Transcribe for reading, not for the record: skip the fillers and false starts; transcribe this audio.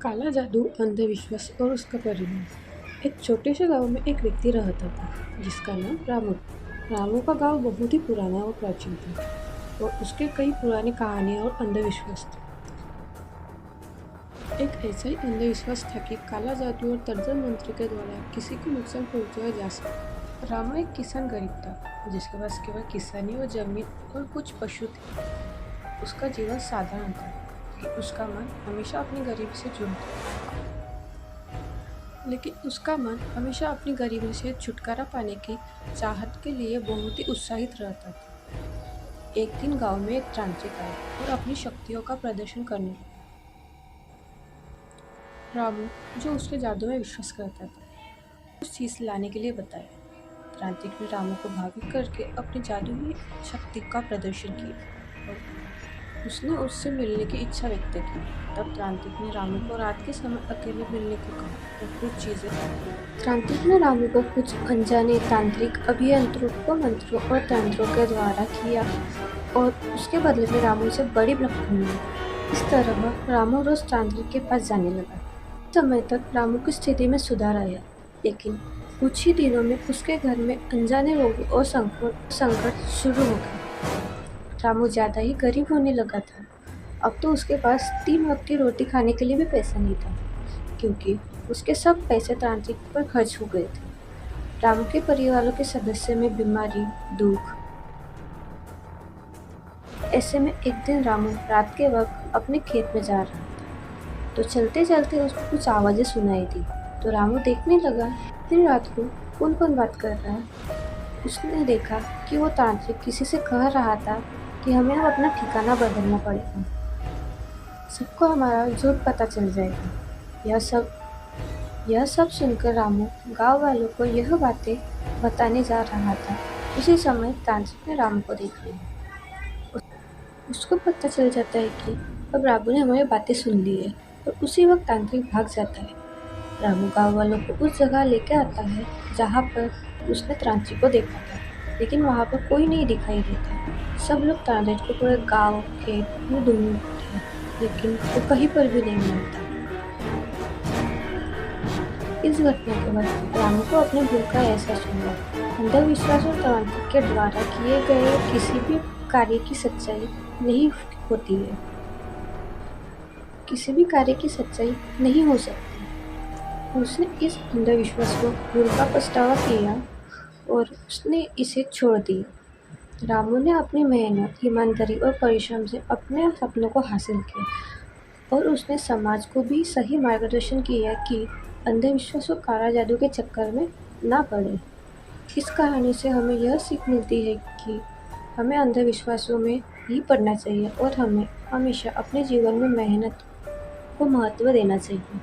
काला जादू, अंधविश्वास और उसका परिणाम। एक छोटे से गांव में एक व्यक्ति रहता था जिसका नाम रामू था। रामू का गांव बहुत ही पुराना और प्राचीन था और उसके कई पुरानी कहानियां और अंधविश्वास थे। एक ऐसा ही अंधविश्वास था कि काला जादू और तंत्र मंत्र के द्वारा किसी को नुकसान पहुंचाया जा सकता। रामू एक किसान गरीब था जिसके पास केवल किसानी और जमीन और कुछ पशु थे। उसका जीवन साधारण था कि उसका मन हमेशा अपनी गरीबी से छुटकारा पाने की चाहत के लिए बहुत ही उत्साहित रहता था। एक दिन गांव में एक तांत्रिक आया और अपनी शक्तियों का प्रदर्शन करने लगा। रामू, जो उसके जादू में विश्वास करता था, उस चीज लाने के लिए बताया। तांत्रिक ने रामू को भावित करके अपनी जादुई शक्ति का प्रदर्शन किया और उसने उससे मिलने की इच्छा व्यक्त की। तब तांत्रिक ने रामू को रात के समय अकेले मिलने को कहा और कुछ चीजें तांत्रिक ने रामू को कुछ अनजाने तांत्रिक अभियंत्रों को मंत्रों और तंत्रों के द्वारा किया और उसके बदले में रामू से बड़ी रकम मिली। इस तरह रामू रोज तांत्रिक के पास जाने लगा। समय तक रामू की स्थिति में सुधार आया, लेकिन कुछ ही दिनों में उसके घर में अनजाने रोग और संकट शुरू हो गए। रामू ज्यादा ही गरीब होने लगा था। अब तो उसके पास 3 वक्त की रोटी खाने के लिए भी पैसा नहीं था, क्योंकि उसके सब पैसे तांत्रिक पर खर्च हो गए थे। रामू के परिवारों के सदस्य में बीमारी, दुख। ऐसे में एक दिन रामू रात के वक्त अपने खेत में जा रहा था, तो चलते चलते उसको कुछ आवाजें सुनाई दी। तो रामू देखने लगा, फिर रात को कौन कौन बात कर रहा है। उसने देखा कि वो तांत्रिक किसी से कह रहा था कि हमें अब अपना ठिकाना बदलना पड़ेगा, सबको हमारा झूठ पता चल जाएगा। यह सब सुनकर रामू गांव वालों को यह बातें बताने जा रहा था। उसी समय तांत्रिक ने रामू को देख लिया। उसको पता चल जाता है कि अब रामू ने हमारी बातें सुन ली है और उसी वक्त तांत्रिक भाग जाता है। रामू गांव वालों को उस जगह लेके आता है जहाँ पर उसने तांत्रिक को देखा था, लेकिन वहाँ पर कोई नहीं दिखाई देता। सब लोग तांत्रिक को पूरे गांव खेत में ढूंढते हैं, लेकिन वो कहीं पर भी नहीं मिलता। इस घटना के बाद रामू को अपने भूल का एहसास हुआ। अंधविश्वास और तांत्रिक के द्वारा किए गए किसी भी कार्य की सच्चाई नहीं होती है, किसी भी कार्य की सच्चाई नहीं हो सकती। उसने इस अंधविश्वास को भूल का पछतावा किया और उसने इसे छोड़ दिया। रामू ने अपनी मेहनत, ईमानदारी और परिश्रम से अपने सपनों को हासिल किया और उसने समाज को भी सही मार्गदर्शन किया कि अंधविश्वास और काला जादू के चक्कर में ना पड़े। इस कहानी से हमें यह सीख मिलती है कि हमें अंधविश्वासों में ही पड़ना चाहिए और हमें हमेशा अपने जीवन में मेहनत को महत्व देना चाहिए।